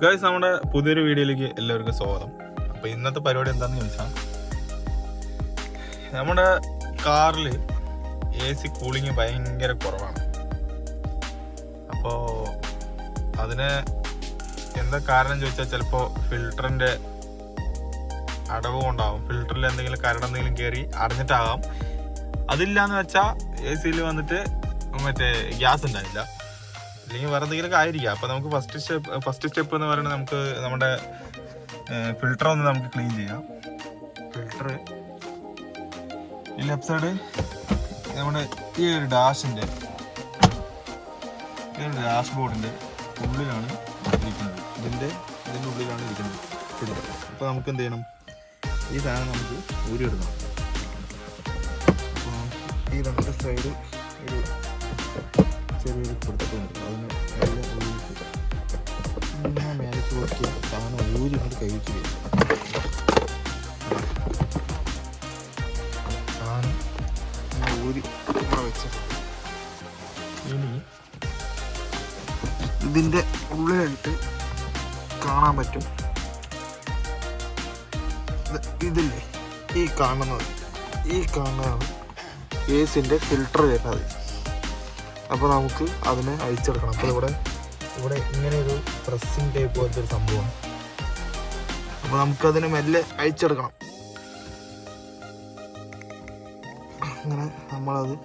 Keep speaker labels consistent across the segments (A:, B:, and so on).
A: Guys, നമ്മുടെ പുതിയൊരു വീഡിയോയിലേക്ക് എല്ലാവർക്കും സ്വാഗതം. അപ്പോൾ ഇന്നത്തെ പരിപാടി എന്താണെന്ന് ചോദിച്ചാൽ, നമ്മുടെ കാറിൽ AC കൂളിങ് ഭയങ്കര കുറവാണ്. അപ്പോൾ അതിന് എന്താ കാരണം ചോദിച്ചാൽ, ചിലപ്പോൾ ഫിൽറ്ററിൻ്റെ അടവ് കൊണ്ടാവും, ഫിൽറ്ററിൽ എന്തെങ്കിലും കരടെന്തെങ്കിലും കയറി അടഞ്ഞിട്ടാകാം. അതില്ലാന്ന് വെച്ചാൽ AC വന്നിട്ട് മറ്റേ ഗ്യാസ് ഉണ്ടാവില്ല, അല്ലെങ്കിൽ വേറെ എന്തെങ്കിലുമൊക്കെ ആയിരിക്കാം. അപ്പോൾ നമുക്ക് ഫസ്റ്റ് സ്റ്റെപ്പ് എന്ന് പറയുന്നത്, നമുക്ക് നമ്മുടെ ഫിൽറ്റർ ഒന്ന് നമുക്ക് ക്ലീൻ ചെയ്യാം. ഫിൽറ്റർ ഈ ലെഫ്റ്റ് സൈഡ് നമ്മുടെ ഈ ഒരു ഡാഷിൻ്റെ ഡാഷ് ബോർഡിൻ്റെ ഉള്ളിലാണ് ഇരിക്കുന്നത്. ഇതിൻ്റെ ഉള്ളിലാണ് ഇരിക്കുന്നത് ഫിൽറ്റർ. അപ്പോൾ നമുക്ക് എന്ത് ചെയ്യണം, ഈ സാധനം നമുക്ക് ഊരിയിടണം. അപ്പോൾ ഈ രണ്ട് സൈഡ് ഒരു ചെറിയൊരു കൊടുത്തിട്ടുണ്ട്, അതിന് എല്ലാം മേലേക്ക് നോക്കിയാൽ സാധനം ഊരി കൊണ്ട് കഴിച്ചു വരും. സാധനം ഊരി വെച്ച് ഇനി ഇതിൻ്റെ ഉള്ളിലായിട്ട് കാണാൻ പറ്റും, ഇതില്ലേ ഈ കാണുന്നതാണ് ACൻ്റെ ഫിൽറ്റർ വരുന്നത്. അപ്പോൾ നമുക്ക് അതിനെ അഴിച്ചെടുക്കണം. അപ്പോൾ ഇവിടെ ഇങ്ങനെ ഒരു പ്രസ്സിങ് ടൈപ്പ് പോലത്തെ ഒരു സംഭവമാണ്. അപ്പോൾ നമുക്കതിനെ മെല്ലെ അഴിച്ചെടുക്കണം. അങ്ങനെ നമ്മളത്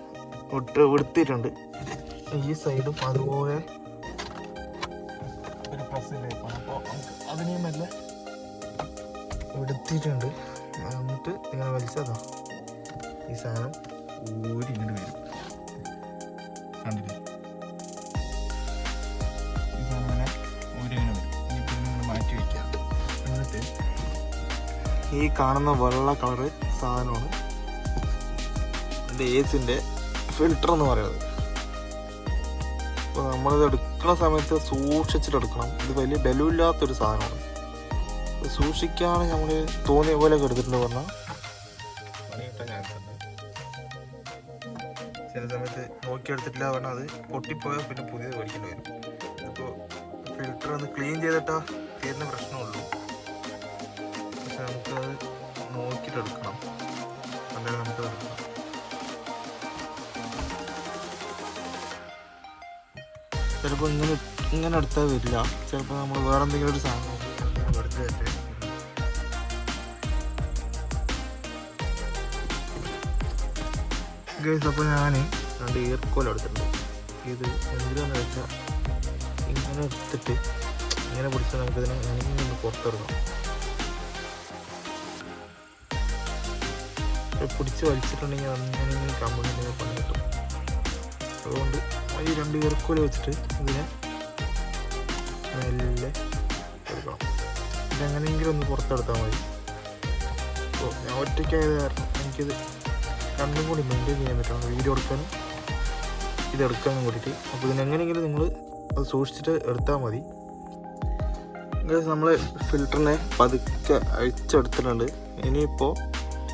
A: എടുത്തിട്ടുണ്ട്. ഈ സൈഡും അതുപോലെ ഒരു പ്രസ്സിങ് ടൈപ്പാണ്. അപ്പോൾ നമുക്ക് അതിനെ മെല്ലെ എടുത്തിട്ടുണ്ട്. എന്നിട്ട് ഇങ്ങനെ വലിച്ചതാ ഈ സാധനം ഊരി ഇങ്ങനെ വരും. കണ്ടില്ലേ, ഈ സാധനം ഇങ്ങനെ ഊരി ഇങ്ങനെ വരും. ഇനിയിപ്പോൾ ഇങ്ങനെ മാറ്റി വയ്ക്കുക. എന്നിട്ട് ഈ കാണുന്ന വെള്ള കളറ് സാധനമാണ് എൻ്റെ ACൻ്റെ ഫിൽറ്റർ എന്ന് പറയുന്നത്. അപ്പോൾ നമ്മളിത് എടുക്കുന്ന സമയത്ത് സൂക്ഷിച്ചിട്ട് എടുക്കണം. ഇത് വലിയ ബലമില്ലാത്തൊരു സാധനമാണ്. സൂക്ഷിക്കാണ് നമ്മൾ തോന്നിയ പോലെയൊക്കെ എടുത്തിട്ടുണ്ട് പറഞ്ഞാൽ പണിയിട്ടാൻ ചാൻസ് ഉണ്ട്. ചില സമയത്ത് നോക്കിയെടുത്തിട്ടില്ല പറഞ്ഞാൽ അത് പൊട്ടിപ്പോയാൽ പിന്നെ പുതിയത് മേടിക്കേണ്ടി വരും. ഇപ്പോൾ ഫിൽറ്റർ ഒന്ന് ക്ലീൻ ചെയ്തിട്ടാൽ തീരുന്ന പ്രശ്നമുള്ളൂ. പക്ഷെ നമുക്കത് നോക്കിയിട്ടെടുക്കണം, അല്ലെങ്കിൽ നമുക്കത് എടുക്കണം. ചിലപ്പോൾ ഇങ്ങനെ എടുത്താൽ വരില്ല. ചിലപ്പോൾ നമ്മൾ വേറെ എന്തെങ്കിലും ഒരു സാധനം എടുത്ത് തരട്ടെ. ഗൈസ്, അപ്പോൾ ഞാൻ 2 ഈർക്കോൽ എടുത്തിട്ടുണ്ട്. ഇത് എന്തിനാന്ന് വെച്ചാൽ, ഇങ്ങനെ എടുത്തിട്ട് ഇങ്ങനെ പിടിച്ചാൽ നമുക്കിതിനെ എങ്ങനെ പുറത്തെടുക്കാം. പിടിച്ച് വലിച്ചിട്ടുണ്ടെങ്കിൽ അങ്ങനെ കമ്പനി പണി കിട്ടും. അതുകൊണ്ട് ഈ 2 ഈർക്കോൽ വെച്ചിട്ട് ഇതിനെ മെല്ലെ എടുക്കണം. ഇതെങ്ങനെയെങ്കിലും ഒന്ന് പുറത്തെടുത്താൽ മതി. അപ്പോൾ ഞാൻ ഒറ്റയ്ക്കായത് കാരണം എനിക്കിത് രണ്ടും കൂടി മെയിൻറ്റെയിൻ ചെയ്യാൻ പറ്റണം, വീഡിയോ എടുക്കാനും ഇതെടുക്കാനും കൂടിയിട്ട്. അപ്പോൾ ഇതിനെങ്ങനെയെങ്കിലും നിങ്ങൾ അത് സൂക്ഷിച്ചിട്ട് എടുത്താൽ മതി. ഗൈസ്, നമ്മൾ ഫിൽറ്ററിനെ പതുക്കെ അഴിച്ചെടുത്തിട്ടുണ്ട്. ഇനിയിപ്പോൾ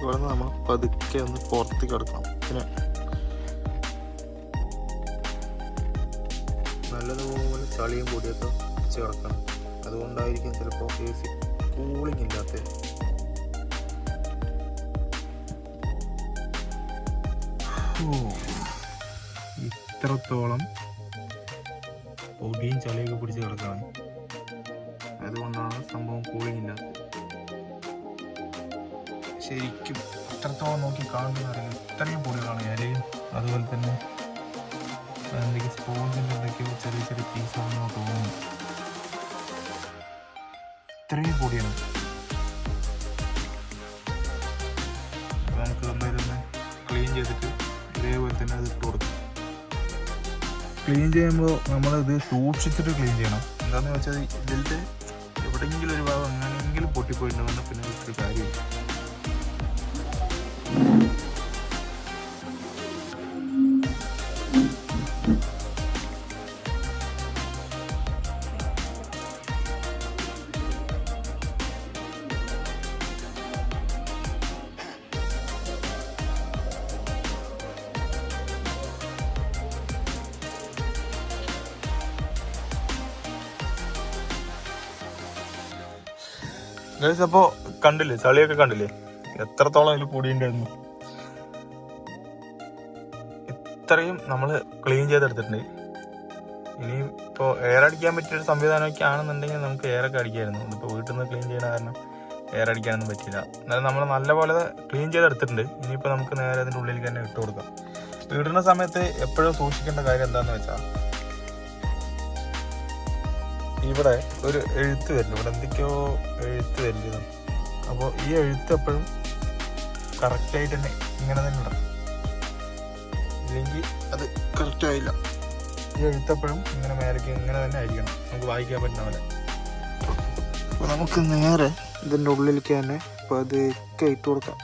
A: ഇവിടെ നിന്ന് നമ്മൾ പതുക്കെ ഒന്ന് പുറത്തേക്ക് എടുക്കണം. പിന്നെ നല്ലതുപോലെ ചളിയും പൊടിയൊക്കെ വെച്ച് കിടക്കണം. അതുകൊണ്ടായിരിക്കും ചിലപ്പോൾ AC കൂളിംഗ് ഇല്ലാത്തത്. ഇത്രത്തോളം പൊടിയും ചളിയൊക്കെ പിടിച്ച് കിടക്കുകയാണ്. അതുകൊണ്ടാണ് സംഭവം കൂളിംഗ് ഇല്ലാത്തത്. ശരിക്കും ഇത്രത്തോളം നോക്കി കാണുന്നറിയില്ല, ഇത്രയും പൊടികളാണ്. ഇലയും അതുപോലെ തന്നെ എന്തൊക്കെ സ്പോഞ്ചിൻ്റെ എന്തൊക്കെയോ ചെറിയ ചെറിയ പീസാണെന്നോ തോന്നുന്നു. ഇത്രയും പൊടിയാണ്. നമുക്ക് എന്തായാലും ക്ലീൻ ചെയ്തിട്ട് ഇതേപോലെ തന്നെ അത് ഇട്ട് കൊടുക്കും. ക്ലീൻ ചെയ്യുമ്പോൾ നമ്മളിത് സൂക്ഷിച്ചിട്ട് ക്ലീൻ ചെയ്യണം. എന്താണെന്ന് വെച്ചാൽ, ഇതിൻ്റെ എവിടെയെങ്കിലും ഒരു ഭാഗം എങ്ങനെയെങ്കിലും പൊട്ടിപ്പോയിട്ടുണ്ടെന്ന് പിന്നെ ഒരു കാര്യമില്ല. ഗൈസ് അപ്പോൾ കണ്ടില്ലേ, ചളിയൊക്കെ കണ്ടില്ലേ എത്രത്തോളം അതിൽ കൂടിയിട്ടുണ്ടായിരുന്നു. ഇത്രയും നമ്മൾ ക്ലീൻ ചെയ്തെടുത്തിട്ടുണ്ട്. ഇനി ഇപ്പോൾ എയർ അടിക്കാൻ പറ്റിയൊരു സംവിധാനമൊക്കെ ആണെന്നുണ്ടെങ്കിൽ നമുക്ക് എയറൊക്കെ അടിക്കായിരുന്നു. ഇതിപ്പോൾ വീട്ടിൽ നിന്ന് ക്ലീൻ ചെയ്യുന്ന കാരണം എയർ അടിക്കാനൊന്നും പറ്റില്ല. എന്നാലും നമ്മൾ നല്ലപോലെ ക്ലീൻ ചെയ്തെടുത്തിട്ടുണ്ട്. ഇനിയിപ്പോൾ നമുക്ക് നേരെ അതിൻ്റെ ഉള്ളിലേക്ക് തന്നെ ഇട്ട് കൊടുക്കാം. ഇടുന്ന സമയത്ത് എപ്പോഴും സൂക്ഷിക്കേണ്ട കാര്യം എന്താണെന്ന് വെച്ചാൽ, ഇവിടെ ഒരു എഴുത്ത് വരില്ല, ഇവിടെ എന്തൊക്കെയോ എഴുത്ത് വരില്ല. അപ്പോൾ ഈ എഴുത്ത് എപ്പോഴും കറക്റ്റായിട്ട് തന്നെ ഇങ്ങനെ തന്നെ ഇടാം, ഇല്ലെങ്കിൽ അത് കറക്റ്റായില്ല. ഈ എഴുത്തെപ്പോഴും ഇങ്ങനെ മേലേക്ക് ഇങ്ങനെ തന്നെ ആയിരിക്കണം, നമുക്ക് വായിക്കാൻ പറ്റുന്ന പോലെ. അപ്പോൾ നമുക്ക് നേരെ ഇതിൻ്റെ ഉള്ളിലേക്ക് തന്നെ ഇപ്പോൾ അതൊക്കെ ഇട്ട് കൊടുക്കാം.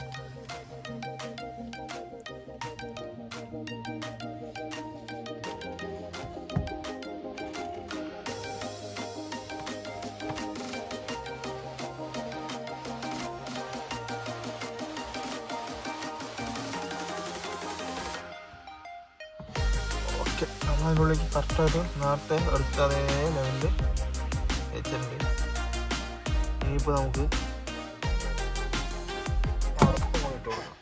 A: അതിനുള്ളിലേക്ക് കറക്റ്റായിട്ട് നേരത്തെ എടുത്ത് അതേ ലെവലിൽ വെച്ചിട്ടുണ്ട്. ഇനിയിപ്പോൾ നമുക്ക് അടപ്പ് ഇട്ട് കൊടുക്കാം.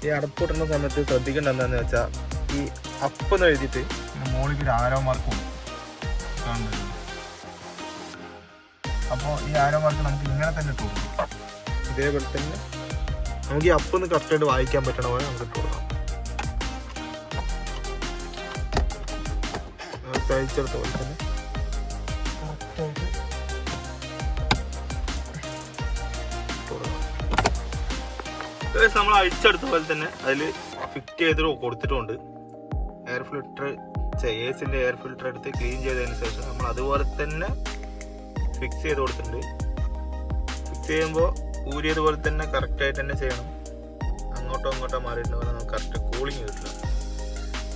A: ഈ അടപ്പ് ഇട്ടുന്ന സമയത്ത് ശ്രദ്ധിക്കേണ്ട എന്താണെന്ന് വെച്ചാൽ, ഈ അപ്പെന്ന് എഴുതിയിട്ട് മുകളിലേക്ക് ഒരു ആരോ മാർക്ക് ഉണ്ട് കാണുന്നത്. അപ്പോൾ ഈ ആരോ മാർക്ക് നമുക്ക് ഇങ്ങനെ തന്നെ ഇട്ട് കൊടുക്കാം. ഇതേപോലെ തന്നെ നമുക്ക് ഈ അപ്പെന്ന് കറക്റ്റായിട്ട് വായിക്കാൻ പറ്റണ പോലെ നമുക്ക് ഇട്ട് കൊടുക്കാം. അയച്ചെടുത്ത പോലെ തന്നെ നമ്മൾ അഴിച്ചെടുത്ത പോലെ തന്നെ അതിൽ ഫിറ്റ് ചെയ്ത് കൊടുത്തിട്ടുണ്ട്. എയർ ഫിൽറ്റർ എസിൻ്റെ എയർ ഫിൽറ്റർ എടുത്ത് ക്ലീൻ ചെയ്തതിന് ശേഷം നമ്മൾ അതുപോലെ തന്നെ ഫിക്സ് ചെയ്ത് കൊടുത്തിട്ടുണ്ട്. ഫിക്സ് ചെയ്യുമ്പോൾ ഊരിയതുപോലെ തന്നെ കറക്റ്റായിട്ട് തന്നെ ചെയ്യണം. അങ്ങോട്ടോ ഇങ്ങോട്ടോ മാറിയിട്ടുണ്ടെങ്കിൽ നമുക്ക് കറക്റ്റ് കൂളിങ് കിട്ടില്ല,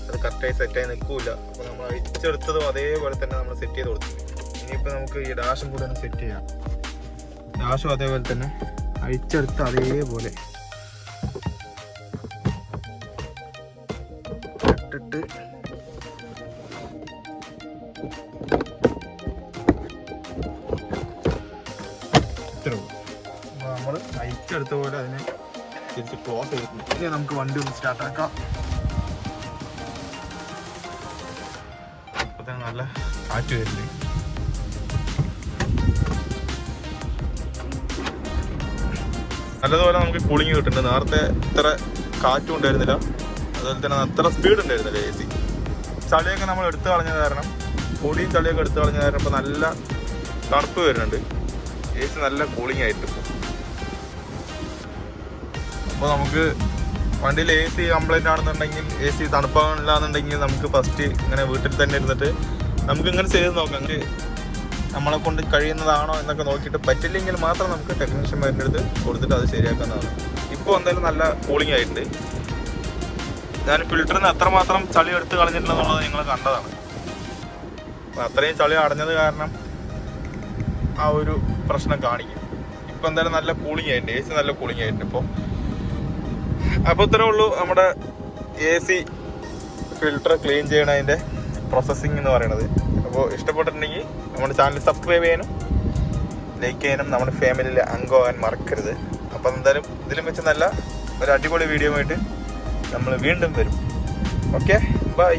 A: അത് കറക്റ്റായി സെറ്റായി നിൽക്കില്ല. അപ്പോൾ നമ്മൾ അഴിച്ചെടുത്തതും അതേപോലെ തന്നെ നമ്മൾ സെറ്റ് ചെയ്ത് കൊടുത്തിട്ടുണ്ട്. ഇനിയിപ്പോൾ നമുക്ക് ഈ ഡാഷും കൂടെ ഒന്ന് സെറ്റ് ചെയ്യാം. ഡാഷും അതേപോലെ തന്നെ അഴിച്ചെടുത്ത് അതേപോലെ ഇട്ടിട്ട് ഇത്രേ ഉള്ളൂ. അപ്പോൾ നമ്മൾ അഴിച്ചെടുത്ത പോലെ അതിനെ തിരിച്ച് ക്ലോസ് ചെയ്തിട്ടുണ്ട്. ഇനി നമുക്ക് വണ്ടി ഒന്ന് സ്റ്റാർട്ടാക്കാം. നല്ല കാറ്റ് വരുന്നുണ്ട്. നല്ലതുപോലെ നമുക്ക് കൂളിങ് കിട്ടുന്നുണ്ട്. നേരത്തെ ഇത്ര കാറ്റും ഉണ്ടായിരുന്നില്ല, അതുപോലെ തന്നെ അത്ര സ്പീഡ് ഉണ്ടായിരുന്നില്ല. എ സി ചളിയൊക്കെ നമ്മൾ എടുത്തു കളഞ്ഞ കാരണം, പൊടിയും ചളിയൊക്കെ എടുത്തു കളഞ്ഞ കാരണം ഇപ്പോൾ നല്ല തണുപ്പ് വരുന്നുണ്ട്. എ സി നല്ല കൂളിങ് ആയിട്ട്. അപ്പോൾ നമുക്ക് വണ്ടിയിൽ എ സി കംപ്ലൈൻ്റ് ആണെന്നുണ്ടെങ്കിൽ, എ സി തണുപ്പാകില്ല എന്നുണ്ടെങ്കിൽ നമുക്ക് ഫസ്റ്റ് ഇങ്ങനെ വീട്ടിൽ തന്നെ ഇരുന്നിട്ട് നമുക്ക് ഇങ്ങനെ ചെയ്ത് നോക്കാം. നമ്മളെ കൊണ്ട് കഴിയുന്നതാണോ എന്നൊക്കെ നോക്കിയിട്ട്, പറ്റില്ലെങ്കിൽ മാത്രം നമുക്ക് ടെക്നീഷ്യന്മാരുടെ അടുത്ത് കൊടുത്തിട്ട് അത് ശരിയാക്കുന്നതാണ്. ഇപ്പോൾ എന്തായാലും നല്ല കൂളിംഗ് ആയിട്ടുണ്ട്. ഞാൻ ഫിൽറ്ററിൽ നിന്ന് എത്രമാത്രം ചളി എടുത്ത് കളഞ്ഞിട്ടുണ്ടെന്നുള്ളത് നിങ്ങൾ കണ്ടതാണ്. അപ്പോൾ അത്രയും ചളി അടഞ്ഞത് കാരണം ആ ഒരു പ്രശ്നം കാണിക്കും. ഇപ്പോൾ എന്തായാലും നല്ല കൂളിംഗ് ആയിട്ടുണ്ട്, എ സി നല്ല കൂളിംഗ് ആയിട്ടുണ്ട് ഇപ്പോൾ. അപ്പോൾ ഇത്രേ ഉള്ളൂ നമ്മുടെ എ സി ഫിൽറ്റർ ക്ലീൻ ചെയ്യണതിൻ്റെ പ്രോസസ്സിങ് എന്ന് പറയുന്നത്. അപ്പോൾ ഇഷ്ടപ്പെട്ടിട്ടുണ്ടെങ്കിൽ നമ്മുടെ ചാനൽ സബ്സ്ക്രൈബ് ചെയ്യാനും ലൈക്ക് ചെയ്യാനും നമ്മുടെ ഫാമിലിയിൽ അംഗമാകാൻ മറക്കരുത്. അപ്പോൾ എന്തായാലും ഇതിലും വെച്ച് നല്ല ഒരു അടിപൊളി വീഡിയോ ആയിട്ട് നമ്മൾ വീണ്ടും വരും. Okay, by.